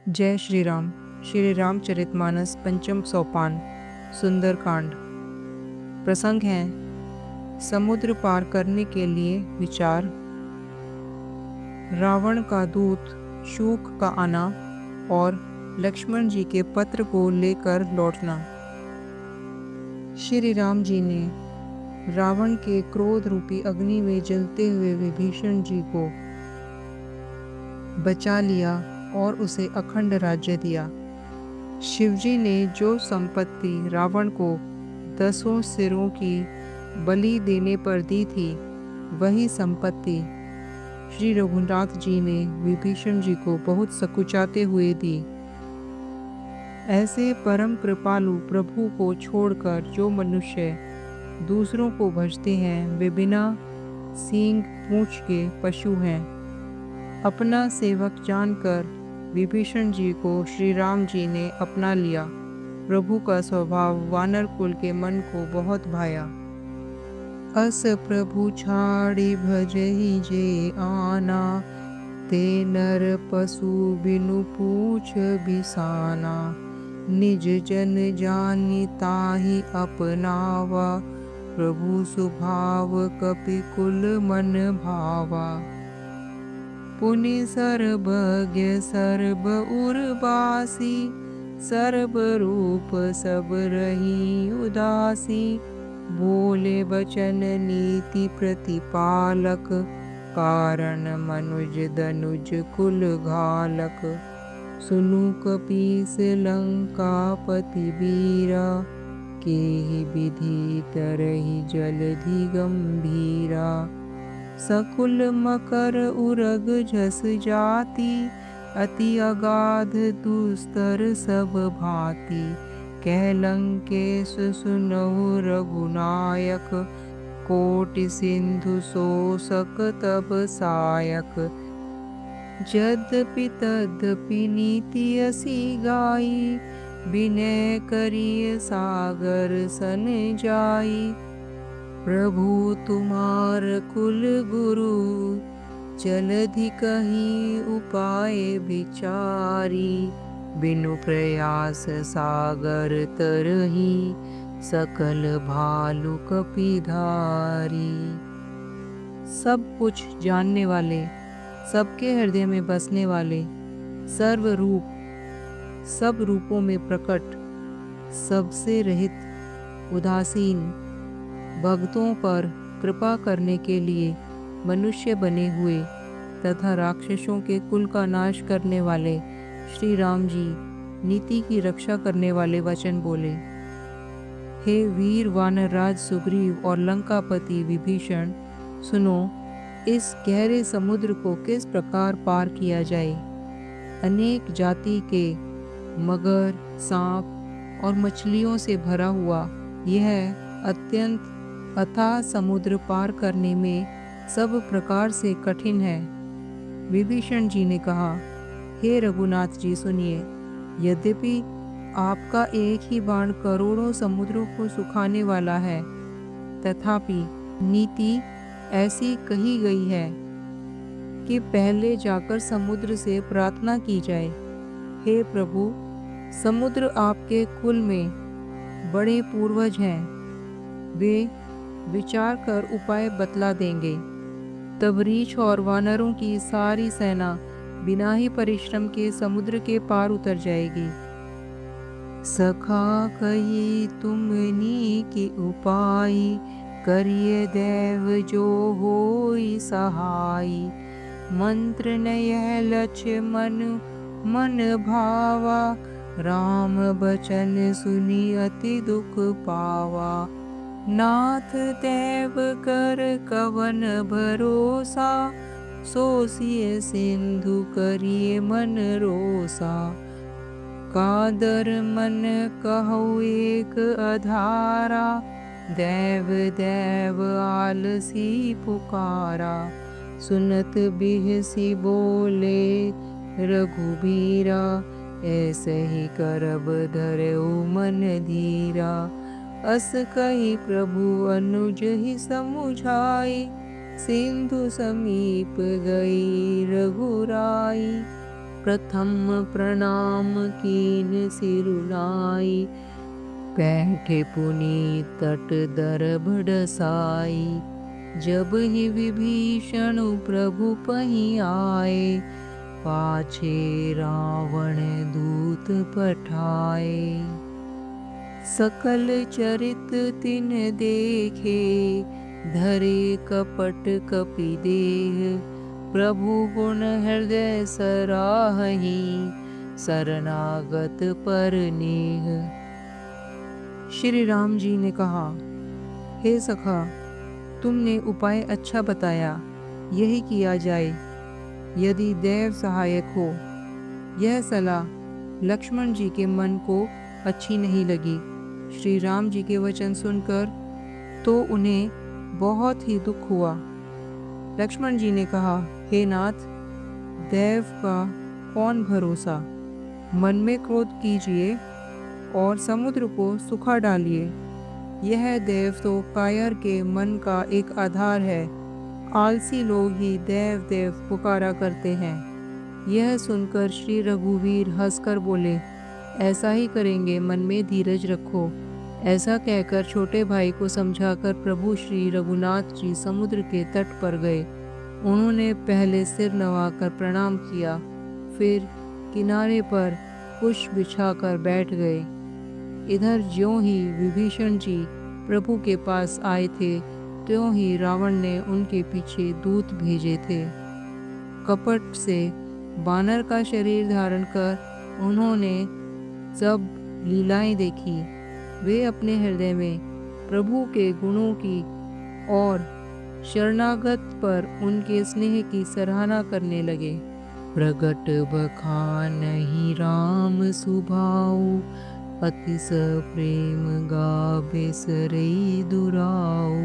जय श्री राम। श्री रामचरितमानस पंचम सोपान सुंदरकांड। प्रसंग है समुद्र पार करने के लिए विचार। रावण का दूत शूक का आना और लक्ष्मण जी के पत्र को लेकर लौटना। श्री राम जी ने रावण के क्रोध रूपी अग्नि में जलते हुए विभीषण जी को बचा लिया और उसे अखंड राज्य दिया। शिवजी ने जो संपत्ति रावण को 10 सिरों की बलि देने पर दी थी, वही संपत्ति श्री रघुनाथ जी ने विभीषण जी को बहुत सकुचाते हुए दी। ऐसे परम कृपालु प्रभु को छोड़कर जो मनुष्य दूसरों को भजते हैं, वे बिना सींग पूंछ के पशु हैं। अपना सेवक जानकर विभीषण जी को श्री राम जी ने अपना लिया। प्रभु का स्वभाव वानर कुल के मन को बहुत भाया। अस प्रभु छाड़ी भजहि जे आना, ते नर पशु बिनु पूछ बिसाना। निज जन जानि ताहि अपनावा, प्रभु स्वभाव कपि कुल मन भावा। पुनि सर्वज्ञ सर्व उर्वासी, सर्व रूप सब रही उदासी। बोले वचन नीति प्रतिपालक, कारण मनुज दनुज कुल घालक। सुनु कपीस लंकापति वीरा, केहि विधि तरहि जलधि गंभीरा। सकुल मकर उरग झस जाति, अति अगाध दुस्तर सब भांति। कह लंकेश सुनहु रघुनायक, कोटि सिंधु शोषक तब सायक। यद्यपि तद्यपि नीति असी गाई, विनय करिय सागर सन जाई। प्रभु तुम्हार कुल गुरु, जलधि कहीं उपाय विचारी। बिनु प्रयास सागर तरही, सकल भालु कपिधारी। सब कुछ जानने वाले, सबके हृदय में बसने वाले, सर्वरूप, सब रूपों में प्रकट, सबसे रहित, उदासीन, भक्तों पर कृपा करने के लिए मनुष्य बने हुए तथा राक्षसों के कुल का नाश करने वाले श्री राम जी नीति की रक्षा करने वाले वचन बोले। हे वीर वानर राज सुग्रीव और लंकापति विभीषण, सुनो, इस गहरे समुद्र को किस प्रकार पार किया जाए। अनेक जाति के मगर, सांप और मछलियों से भरा हुआ यह अत्यंत अथाह समुद्र पार करने में सब प्रकार से कठिन है। विभीषण जी ने कहा, हे रघुनाथ जी सुनिए, यद्यपि आपका एक ही बाण करोड़ों समुद्रों को सुखाने वाला है, तथापि नीति ऐसी कही गई है कि पहले जाकर समुद्र से प्रार्थना की जाए। हे प्रभु, समुद्र आपके कुल में बड़े पूर्वज हैं, वे विचार कर उपाय बतला देंगे। तब रीछ और वानरों की सारी सेना बिना ही परिश्रम के समुद्र के पार उतर जाएगी। सखा कही तुमनी की उपाय, करिए देव जो होई सहाई। मंत्र नय लक्ष्मण मन भावा, राम बचन सुनी अति दुख पावा। नाथ देव कर कवन भरोसा, सोसिए सिंधु करिए मन रोसा। कादर मन कहु एक अधारा, देव देव आलसी पुकारा। सुनत बिहसी बोले रघुबीरा, ऐसे ही करब धरऊ मन धीरा। अस कही प्रभु अनुज ही समुझाई, सिंधु समीप गई रघुराई। प्रथम प्रणाम कीन सिरुलाई, बैठे पुनीत तट दरब डसाई। जब ही विभीषण प्रभु पही आए, पाछे रावण दूत पठाए। सकल चरित तिन देखे, धरे कपट कपि देह। प्रभु गुण हृदय सराहहि, शरणागत पर नेह। श्री राम जी ने कहा, हे सखा, तुमने उपाय अच्छा बताया, यही किया जाए यदि देव सहायक हो। यह सलाह लक्ष्मण जी के मन को अच्छी नहीं लगी। श्री राम जी के वचन सुनकर तो उन्हें बहुत ही दुख हुआ। लक्ष्मण जी ने कहा, हे नाथ, देव का कौन भरोसा। मन में क्रोध कीजिए और समुद्र को सुखा डालिए। यह देव तो कायर के मन का एक आधार है। आलसी लोग ही देव देव पुकारा करते हैं। यह सुनकर श्री रघुवीर हंसकर बोले, ऐसा ही करेंगे, मन में धीरज रखो। ऐसा कहकर छोटे भाई को समझाकर प्रभु श्री रघुनाथ जी समुद्र के तट पर गए। उन्होंने पहले सिर नवाकर प्रणाम किया, फिर किनारे पर पुष्प बिछाकर बैठ गए। इधर ज्यों ही विभीषण जी प्रभु के पास आए थे, त्यों ही रावण ने उनके पीछे दूत भेजे थे। कपट से वानर का शरीर धारण कर उन्होंने सब लीलाएं देखी। वे अपने हृदय में प्रभु के गुणों की और शरणागत पर उनके स्नेह की सराहना करने लगे। प्रगट बखानहि राम सुभाऊ, अतिस प्रेम गावे सरई दुराऊ।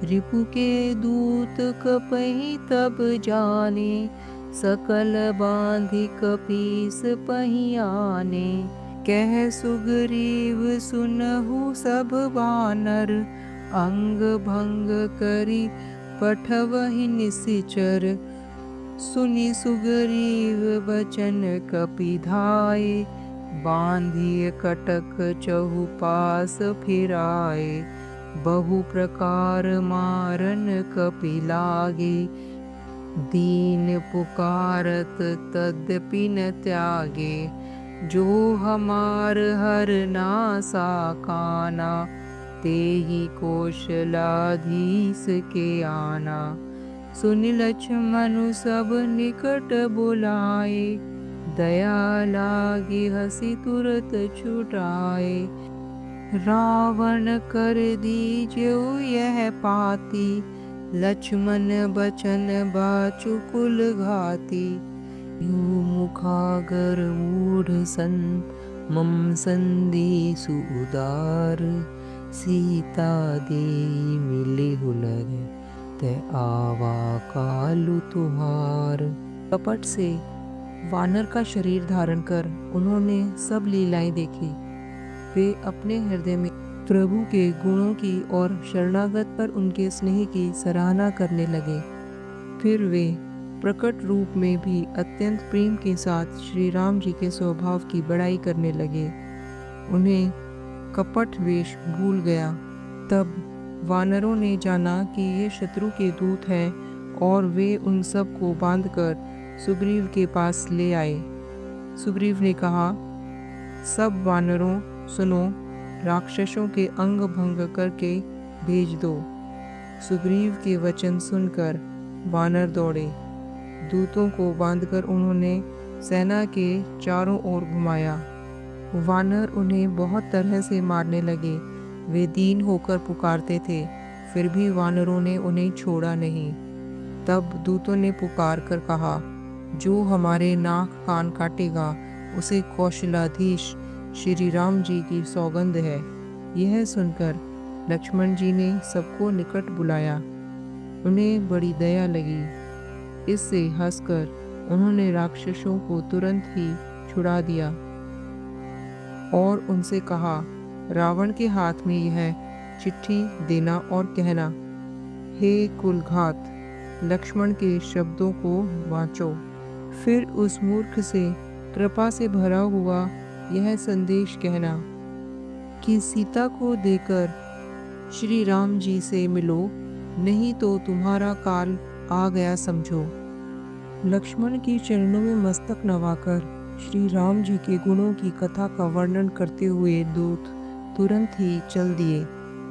रिपु के दूत कपहि तब जाने, सकल बांधि कपीस पही आने। कह सुग्रीव सुनहु सब बानर, अंग भंग करी पठवहि निशिचर। सुनि सुग्रीव बचन कपि धाये, बांधिय कटक चहुपास फिराए। बहु प्रकार मारन कपि लागे, दीन पुकारत तद्यपि न त्यागे। जो हमार हर नासा काना, तेहि कौशलाधीश के आना। सुनि लक्ष्मणु सब निकट बुलाए, दया लागी हसी तुरत छुटाए। रावण कर दीज्यो यह पाती, लक्ष्मण बचन बाचु कुल घाती। मुखागर मूढ़ सन मम संदेशु उदार, सीता देई मिले हुलर, ते आवा कालु तुहार। कपट से वानर का शरीर धारण कर उन्होंने सब लीलाएं देखी। वे अपने हृदय में प्रभु के गुणों की और शरणागत पर उनके स्नेह की सराहना करने लगे। फिर वे प्रकट रूप में भी अत्यंत प्रेम के साथ श्री राम जी के स्वभाव की बड़ाई करने लगे। उन्हें कपट वेश भूल गया। तब वानरों ने जाना कि ये शत्रु के दूत हैं और वे उन सब को बांधकर सुग्रीव के पास ले आए। सुग्रीव ने कहा, सब वानरों सुनो, राक्षसों के अंग भंग करके भेज दो। सुग्रीव के वचन सुनकर वानर दौड़े। दूतों को बांधकर उन्होंने सेना के चारों ओर घुमाया। वानर उन्हें बहुत तरह से मारने लगे। वे दीन होकर पुकारते थे, फिर भी वानरों ने उन्हें छोड़ा नहीं। तब दूतों ने पुकार कर कहा, जो हमारे नाक कान काटेगा उसे कौशलाधीश श्री राम जी की सौगंध है। यह सुनकर लक्ष्मण जी ने सबको निकट बुलाया। उन्हें बड़ी दया लगी। इससे हंसकर उन्होंने राक्षसों को तुरंत ही छुड़ा दिया और उनसे कहा, रावण के हाथ में यह चिट्ठी देना और कहना, हे कुलघात, लक्ष्मण के शब्दों को वांचो। फिर उस मूर्ख से कृपा से भरा हुआ यह संदेश कहना कि सीता को देकर श्री राम जी से मिलो, नहीं तो तुम्हारा काल आ गया समझो। लक्ष्मण के चरणों में मस्तक नवाकर श्री राम जी के गुणों की कथा का वर्णन करते हुए दूत तुरंत ही चल दिए।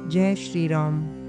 जय श्री राम।